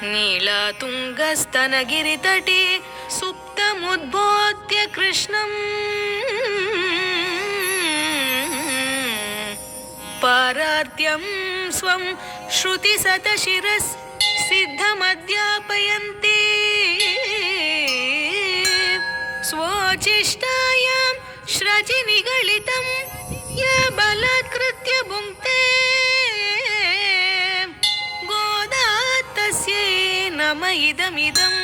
नीलातुङ्गस्तनगिरितटे सुप्तमुद्बोध्य कृष्णम् पारार्त्यं स्वं श्रुतिसतशिरस् सिद्धमध्यापयन्ति स्वोचिष्टायां श्रजिनिगलितं य बलात्कृत्य भुङ्क्ते गोदातस्यै नम इदमिदं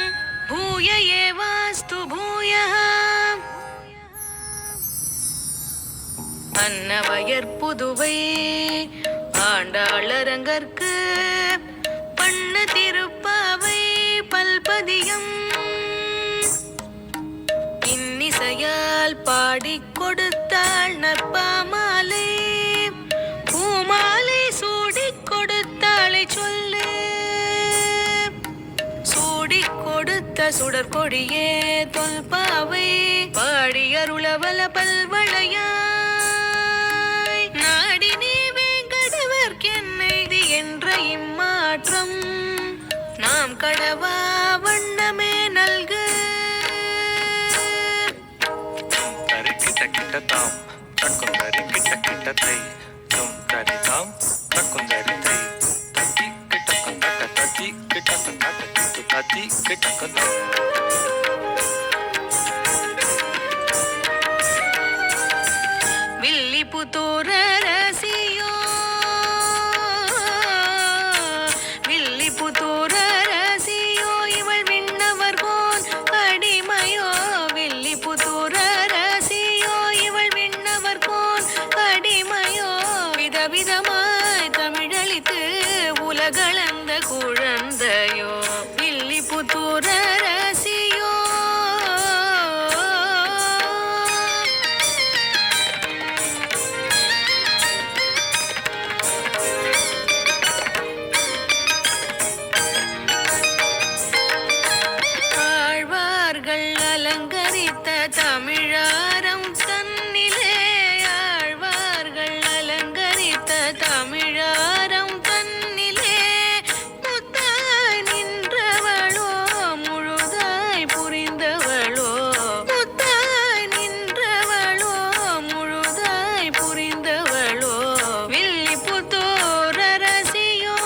भूय एवास्तु भूयः. அன்னவயற் புதுவை ஆண்டாளரங்கற்கு பண்ண திருப்பாவை பல்பதியம் இன்னிசையால் பாடிக் கொடுத்தாள் நற்பாமாலை பூமாலை சூடிக் கொடுத்தாளை சொல்லு சூடிக் கொடுத்த சுடற்கொடியே தொல்பாவை பாடியருளவல பல்வளையா என்ற இம்மாற்றம் நாம் கடவா வண்ணமே நல்கு. தரிக்கிட்ட கிட்ட தாம் தக்குந்தரி கிட்ட கிட்ட தை தும் தரி தாம் தக்குந்தரி தை தத்தி கிட்ட கந்தக்க தத்தி கிட்ட கந்தக்க தித்து தத்தி கிட்ட கந்தக்க வில்லிபுத்தூர் அரசியோ விதமாய் தமிழளித்து உலகளந்த குழந்தையோ வில்லிபுத்தூர் அரசியோ ஆழ்வார்கள் அலங்கரித்த தமிழாரம் தன்னிலே தமிழாரம் தன்னிலே முத்தாய் நின்றவளோ முழுதாய் புரிந்தவளோ முத்தாய் நின்றவளோ முழுதாய் புரிந்தவளோ வில்லிபுத்தூர் அரசியோ.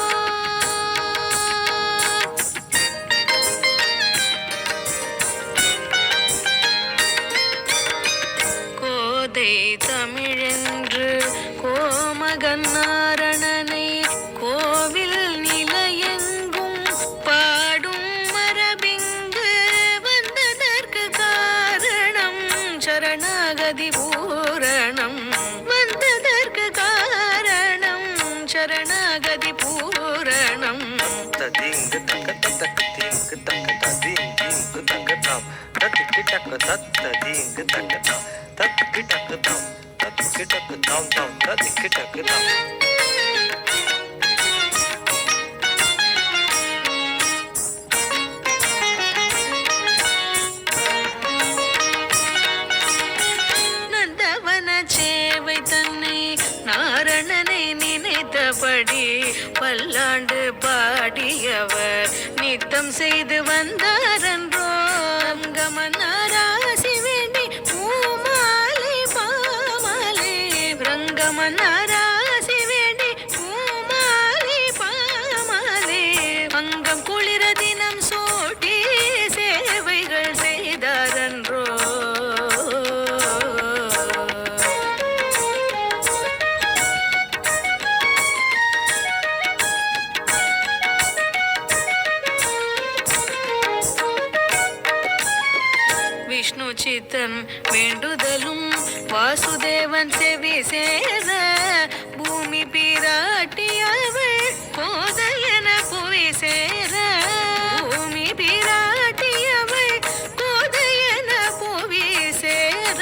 கோதை தமிழென்று கோமகன்னாரணனை கோவில் நிலையெங்கும் பாடும் மரபிங்கு வந்ததற்கு காரணம் சரணாகதி பூரணம் வந்ததற்கு காரணம் சரணாகதி பூரணம். ததீங்கு தக்க தக்க தீங்கு தக்க ததீங்கு தக்க தாம் தத்திக்கு டக்க தத்ததீங்கு தக்க தாம் தத்திக்கு டக்க தாம் தத்திக்கு டக்க தாம் தாம் தத்திக்கு டக்க தாம். நந்தவன சேவை தன்னை நாரணனை நினைத்தபடி பல்லாண்டு பாடியவர் நித்தம் செய்து வந்தாரன்றோ. ரங்கமன்னாராசி வேண்டி பூமாலை பாமாலை ரங்கமன்னாராசி வேண்டி பூமாலை பாமாலை அங்கம் குளிர தினம் சூட்டி சேவைகள் செய்தாரன்றோ. விஷ்ணு சித்தன் வேண்டுதலும் வாசுதேவன் செவி சேர பூமி பிராட்டியவள் கோதையன புவி சேர பூமி பிராட்டியவள் கோதையன புவி சேர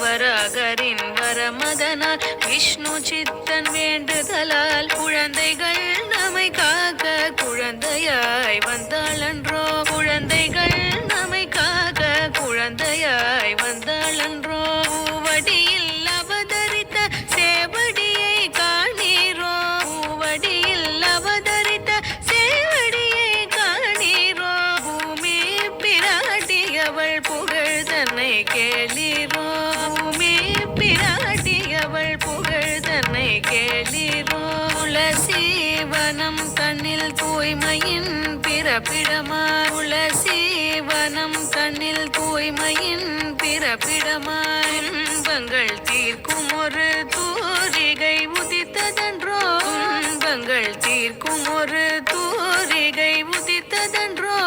வராகரின் வரமதனால் விஷ்ணு சித்தன் வேண்டுதலால் குழந்தைகள் நம்மை காக்க குழந்தையாய் வந்தாளன்றோ குழந்தைகள் நம்மை காக்க குழந்தையாய் வந்தாளன்றோ பூவடியில் அவதரித்த சேவடியை காணீரோ பூவடியில் அவதரித்த சேவடியை காணீரோ பூமி பிராட்டியவள் புகழ் தன்னை கேளீரோ பூமி பிராட்டியவள் புகழ் தன்னை கேளீரோ துளசீவனம் கண்ணில் தூய்மையின் பிறப்பிடமா துளசீவனம் கண்ணில் தூய்மையின் பிறப்பிடமா இன்பங்கள் தீர்க்கும் ஒரு தூரிகை உதித்ததன்றோ இன்பங்கள் தீர்க்கும் ஒரு தூரிகை உதித்ததன்றோ